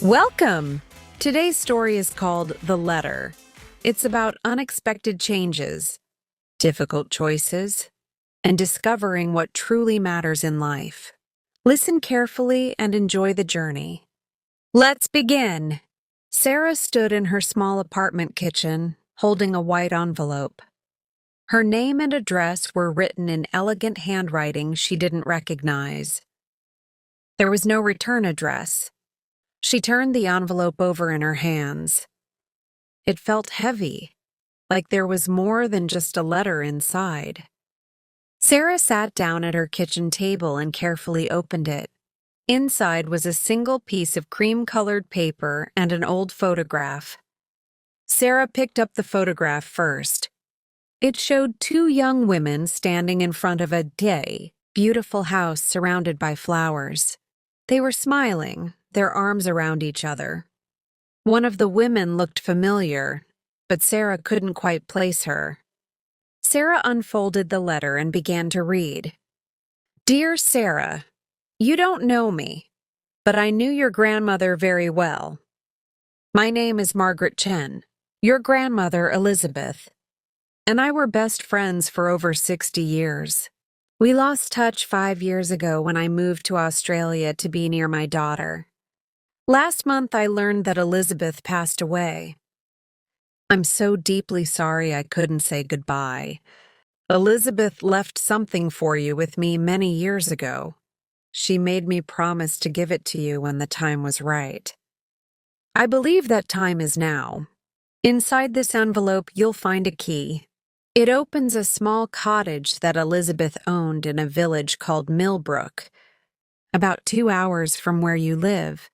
Welcome! Today's story is called The Letter. It's about unexpected changes, difficult choices, and discovering what truly matters in life. Listen carefully and enjoy the journey. Let's begin! Sarah stood in her small apartment kitchen, holding a white envelope. Her name and address were written in elegant handwriting she didn't recognize. There was no return address. She turned the envelope over in her hands. It felt heavy, like there was more than just a letter inside. Sarah sat down at her kitchen table and carefully opened it. Inside was a single piece of cream-colored paper and an old photograph. Sarah picked up the photograph first. It showed two young women standing in front of a beautiful house surrounded by flowers. They were smiling, their arms around each other. One of the women looked familiar, but Sarah couldn't quite place her. Sarah unfolded the letter and began to read. Dear Sarah, you don't know me, but I knew your grandmother very well. My name is Margaret Chen, your grandmother Elizabeth, and I were best friends for over 60 years. We lost touch 5 years ago when I moved to Australia to be near my daughter. Last month I learned that Elizabeth passed away. I'm so deeply sorry I couldn't say goodbye. Elizabeth left something for you with me many years ago. She made me promise to give it to you when the time was right. I believe that time is now. Inside this envelope you'll find a key. It opens a small cottage that Elizabeth owned in a village called Millbrook, about 2 hours from where you live.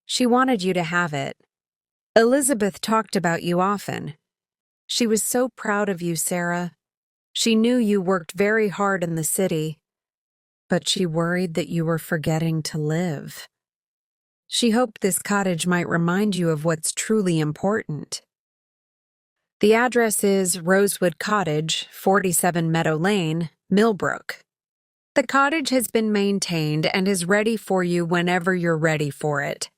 She wanted you to have it. Elizabeth talked about you often. She was so proud of you, Sarah. She knew you worked very hard in the city, but she worried that you were forgetting to live. She hoped this cottage might remind you of what's truly important. The address is Rosewood Cottage, 47 Meadow Lane, Millbrook. The cottage has been maintained and is ready for you whenever you're ready for it.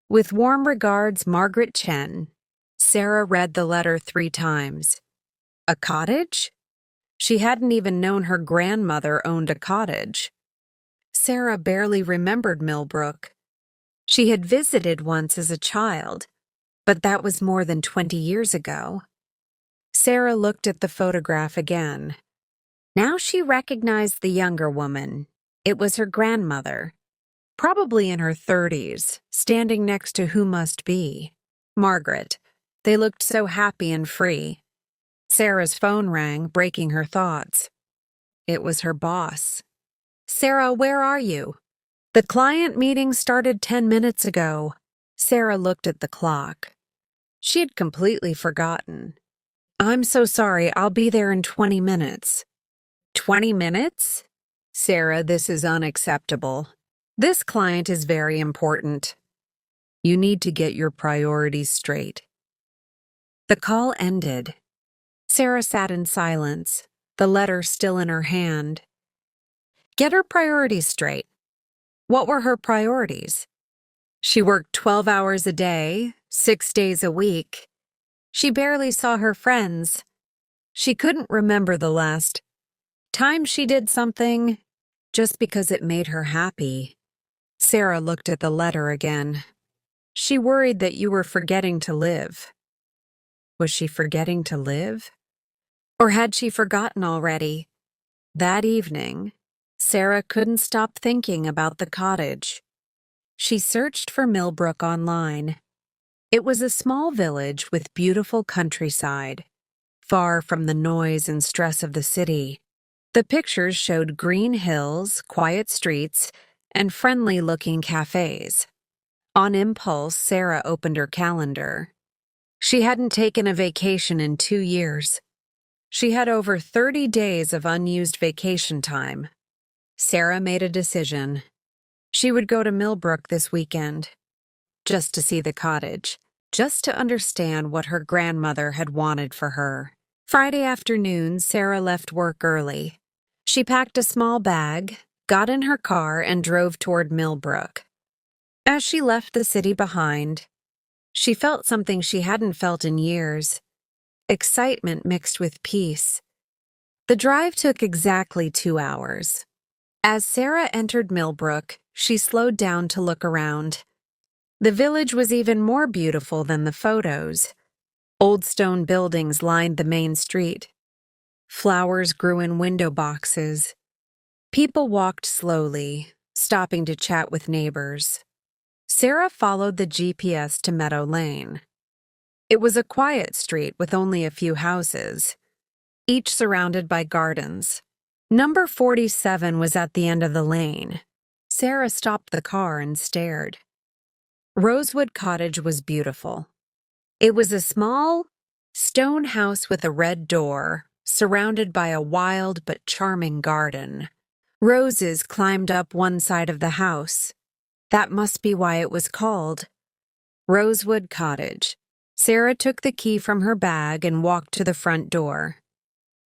With warm regards, Margaret Chen. Sarah read the letter 3 times. A cottage? She hadn't even known her grandmother owned a cottage. Sarah barely remembered Millbrook. She had visited once as a child, but that was more than 20 years ago. Sarah looked at the photograph again. Now she recognized the younger woman. It was her grandmother, probably in her 30s, standing next to who must be Margaret. They looked so happy and free. Sarah's phone rang, breaking her thoughts. It was her boss. Sarah, where are you? The client meeting started 10 minutes ago. Sarah looked at the clock. She had completely forgotten. I'm so sorry, I'll be there in 20 minutes. 20 minutes? Sarah, this is unacceptable. This client is very important. You need to get your priorities straight. The call ended. Sarah sat in silence, the letter still in her hand. Get her priorities straight. What were her priorities? She worked 12 hours a day, 6 days a week. She barely saw her friends. She couldn't remember the last time she did something just because it made her happy. Sarah looked at the letter again. She worried that you were forgetting to live. Was she forgetting to live? Or had she forgotten already? That evening, Sarah couldn't stop thinking about the cottage. She searched for Millbrook online. It was a small village with beautiful countryside, far from the noise and stress of the city. The pictures showed green hills, quiet streets, and friendly-looking cafes. On impulse, Sarah opened her calendar. She hadn't taken a vacation in 2 years. She had over 30 days of unused vacation time. Sarah made a decision. She would go to Millbrook this weekend, just to see the cottage, just to understand what her grandmother had wanted for her. Friday afternoon, Sarah left work early. She packed a small bag, got in her car, and drove toward Millbrook. As she left the city behind, she felt something she hadn't felt in years, excitement mixed with peace. The drive took exactly 2 hours. As Sarah entered Millbrook, she slowed down to look around. The village was even more beautiful than the photos. Old stone buildings lined the main street. Flowers grew in window boxes. People walked slowly, stopping to chat with neighbors. Sarah followed the GPS to Meadow Lane. It was a quiet street with only a few houses, each surrounded by gardens. Number 47 was at the end of the lane. Sarah stopped the car and stared. Rosewood Cottage was beautiful. It was a small, stone house with a red door, surrounded by a wild but charming garden. Roses climbed up one side of the house. That must be why it was called Rosewood Cottage. Sarah took the key from her bag and walked to the front door.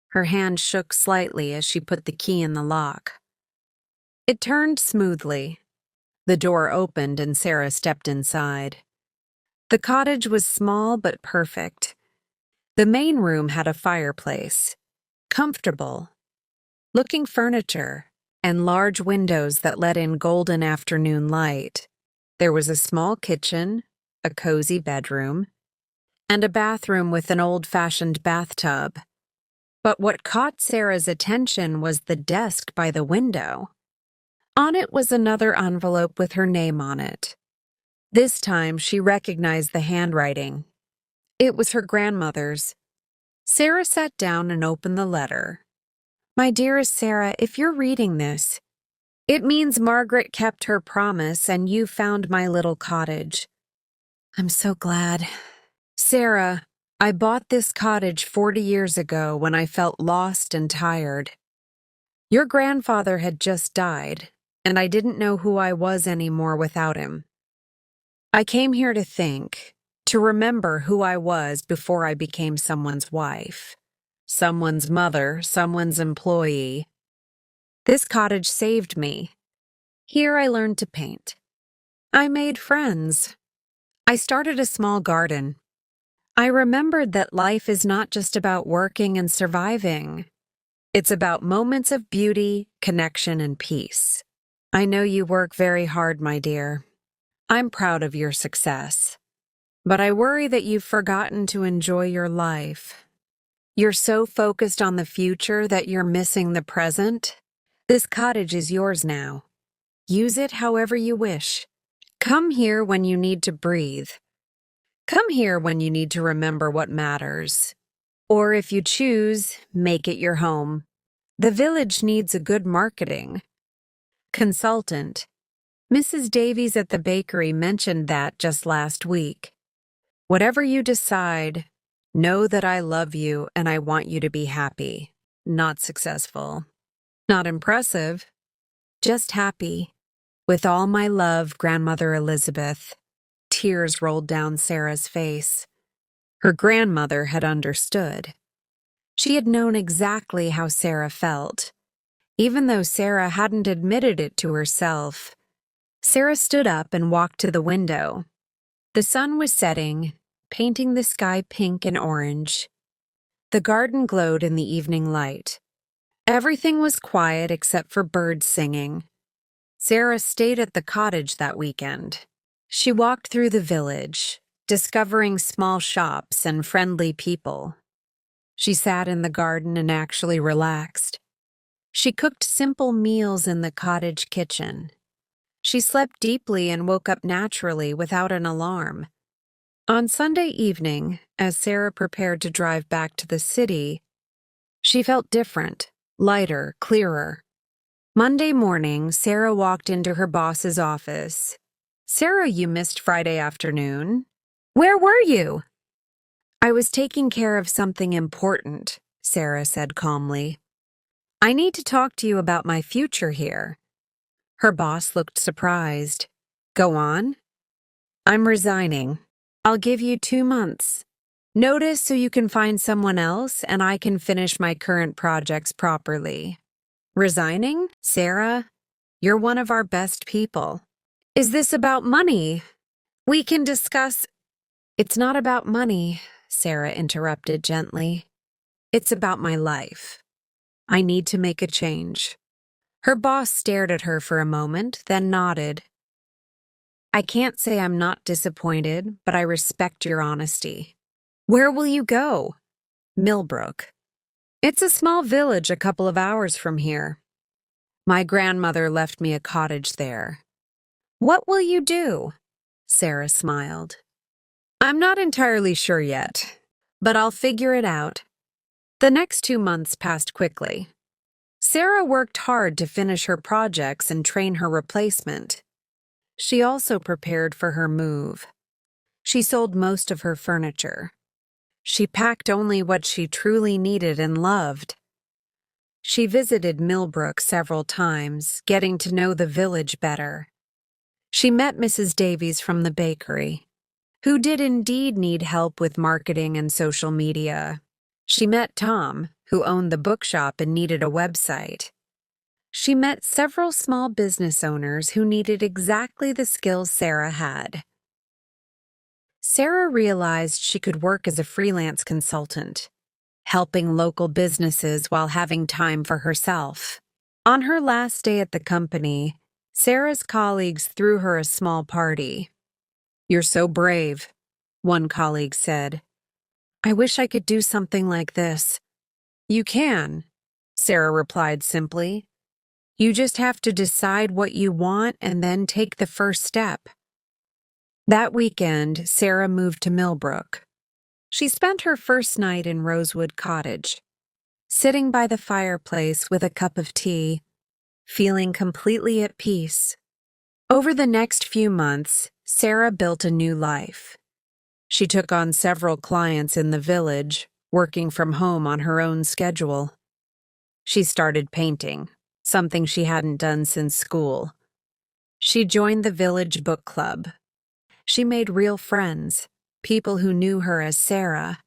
Her hand shook slightly as she put the key in the lock. It turned smoothly. The door opened and Sarah stepped inside. The cottage was small but perfect. The main room had a fireplace, comfortable, looking furniture, and large windows that let in golden afternoon light. There was a small kitchen, a cozy bedroom, and a bathroom with an old-fashioned bathtub. But what caught Sarah's attention was the desk by the window. On it was another envelope with her name on it. This time she recognized the handwriting. It was her grandmother's. Sarah sat down and opened the letter. "My dearest Sarah, if you're reading this, it means Margaret kept her promise and you found my little cottage. I'm so glad. Sarah, I bought this cottage 40 years ago when I felt lost and tired. Your grandfather had just died, and I didn't know who I was anymore without him. I came here to think, to remember who I was before I became someone's wife, someone's mother, someone's employee. This cottage saved me. Here I learned to paint. I made friends. I started a small garden. I remembered that life is not just about working and surviving. It's about moments of beauty, connection, and peace. I know you work very hard, my dear. I'm proud of your success. But I worry that you've forgotten to enjoy your life. You're so focused on the future that you're missing the present. This cottage is yours now. Use it however you wish. Come here when you need to breathe. Come here when you need to remember what matters. Or if you choose, make it your home. The village needs a good marketing consultant. Mrs. Davies at the bakery mentioned that just last week. Whatever you decide, know that I love you and I want you to be happy, not successful, not impressive, just happy. With all my love, Grandmother Elizabeth." Tears rolled down Sarah's face. Her grandmother had understood. She had known exactly how Sarah felt, even though Sarah hadn't admitted it to herself. Sarah stood up and walked to the window. The sun was setting, painting the sky pink and orange. The garden glowed in the evening light. Everything was quiet except for birds singing. Sarah stayed at the cottage that weekend. She walked through the village, discovering small shops and friendly people. She sat in the garden and actually relaxed. She cooked simple meals in the cottage kitchen. She slept deeply and woke up naturally without an alarm. On Sunday evening, as Sarah prepared to drive back to the city, she felt different, lighter, clearer. Monday morning, Sarah walked into her boss's office. "Sarah, you missed Friday afternoon. Where were you?" "I was taking care of something important," Sarah said calmly. "I need to talk to you about my future here." Her boss looked surprised. "Go on." "I'm resigning. I'll give you 2 months. Notice so you can find someone else and I can finish my current projects properly." "Resigning? Sarah, you're one of our best people. Is this about money? We can discuss. It's not about money, Sarah interrupted gently. It's about my life. I need to make a change. Her boss stared at her for a moment, then nodded. I can't say I'm not disappointed, but I respect your honesty. Where will you go? Millbrook. It's a small village a couple of hours from here. My grandmother left me a cottage there. What will you do? Sarah smiled. I'm not entirely sure yet, but I'll figure it out. The next 2 months passed quickly. Sarah worked hard to finish her projects and train her replacement. She also prepared for her move. She sold most of her furniture. She packed only what she truly needed and loved. She visited Millbrook several times, getting to know the village better. She met Mrs. Davies from the bakery, who did indeed need help with marketing and social media. She met Tom, who owned the bookshop and needed a website. She met several small business owners who needed exactly the skills Sarah had. Sarah realized she could work as a freelance consultant, helping local businesses while having time for herself. On her last day at the company, Sarah's colleagues threw her a small party. You're so brave, one colleague said. I wish I could do something like this. You can, Sarah replied simply. You just have to decide what you want and then take the first step. That weekend, Sarah moved to Millbrook. She spent her first night in Rosewood Cottage, sitting by the fireplace with a cup of tea, feeling completely at peace. Over the next few months, Sarah built a new life. She took on several clients in the village, working from home on her own schedule. She started painting, something she hadn't done since school. She joined the village book club. She made real friends, people who knew her as Sarah,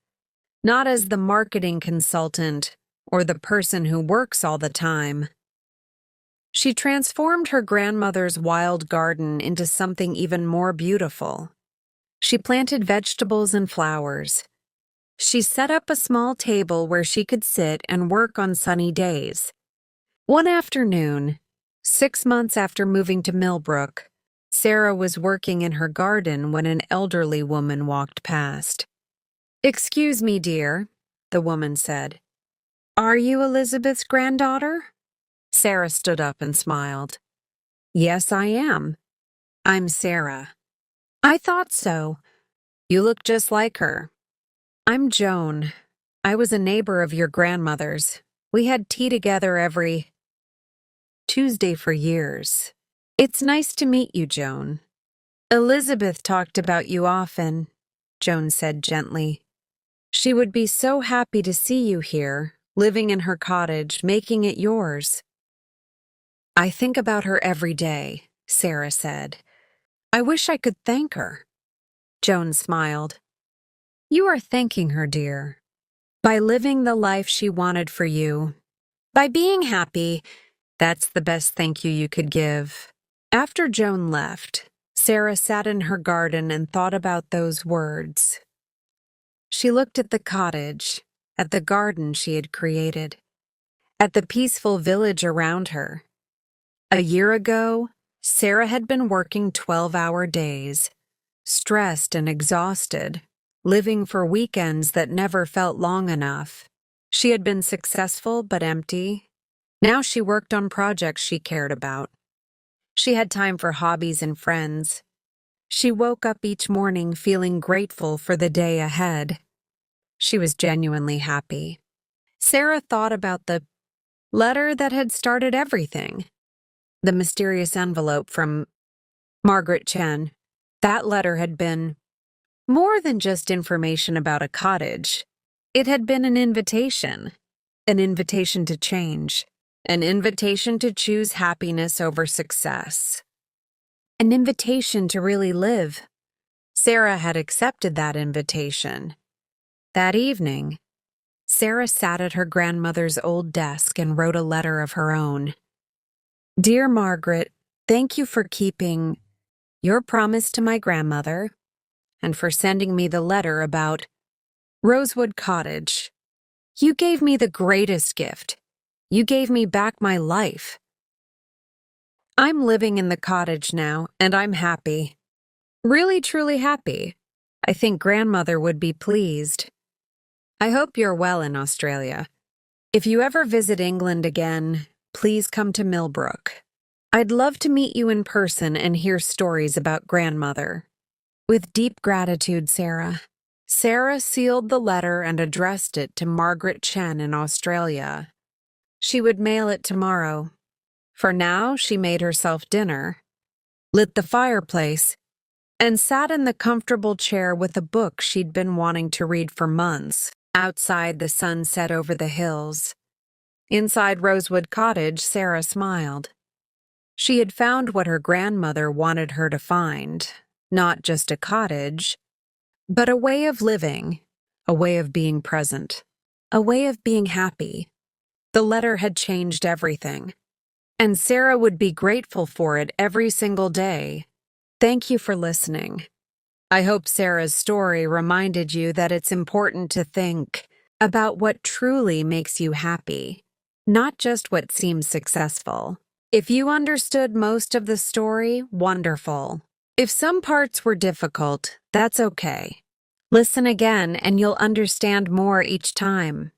not as the marketing consultant or the person who works all the time. She transformed her grandmother's wild garden into something even more beautiful. She planted vegetables and flowers. She set up a small table where she could sit and work on sunny days. One afternoon, 6 months after moving to Millbrook, Sarah was working in her garden when an elderly woman walked past. Excuse me, dear, the woman said. Are you Elizabeth's granddaughter? Sarah stood up and smiled. Yes, I am. I'm Sarah. I thought so. You look just like her. I'm Joan. I was a neighbor of your grandmother's. We had tea together every Tuesday for years. It's nice to meet you, Joan. Elizabeth talked about you often, Joan said gently. She would be so happy to see you here, living in her cottage, making it yours. I think about her every day, Sarah said. I wish I could thank her. Joan smiled. You are thanking her, dear. By living the life she wanted for you. By being happy, that's the best thank you could give. After Joan left, Sarah sat in her garden and thought about those words. She looked at the cottage, at the garden she had created, at the peaceful village around her. A year ago, Sarah had been working 12-hour days, stressed and exhausted, living for weekends that never felt long enough. She had been successful but empty. Now she worked on projects she cared about. She had time for hobbies and friends. She woke up each morning feeling grateful for the day ahead. She was genuinely happy. Sarah thought about the letter that had started everything. The mysterious envelope from Margaret Chen. That letter had been more than just information about a cottage. It had been an invitation to change, an invitation to choose happiness over success, an invitation to really live. Sarah had accepted that invitation. That evening, Sarah sat at her grandmother's old desk and wrote a letter of her own. Dear Margaret, thank you for keeping your promise to my grandmother, and for sending me the letter about Rosewood Cottage. You gave me the greatest gift. You gave me back my life. I'm living in the cottage now, and I'm happy. Really, truly happy. I think grandmother would be pleased. I hope you're well in Australia. If you ever visit England again, please come to Millbrook. I'd love to meet you in person and hear stories about grandmother. With deep gratitude, Sarah. Sarah sealed the letter and addressed it to Margaret Chen in Australia. She would mail it tomorrow. For now, she made herself dinner, lit the fireplace, and sat in the comfortable chair with a book she'd been wanting to read for months. Outside, the sun set over the hills. Inside Rosewood Cottage, Sarah smiled. She had found what her grandmother wanted her to find, not just a cottage, but a way of living, a way of being present, a way of being happy. The letter had changed everything, and Sarah would be grateful for it every single day. Thank you for listening. I hope Sarah's story reminded you that it's important to think about what truly makes you happy, not just what seems successful. If you understood most of the story, wonderful. If some parts were difficult, that's okay. Listen again and you'll understand more each time.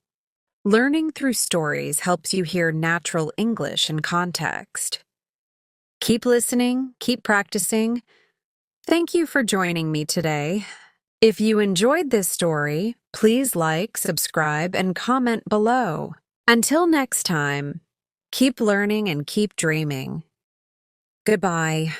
Learning through stories helps you hear natural English in context. Keep listening, keep practicing. Thank you for joining me today. If you enjoyed this story, please like, subscribe, and comment below. Until next time, keep learning and keep dreaming. Goodbye.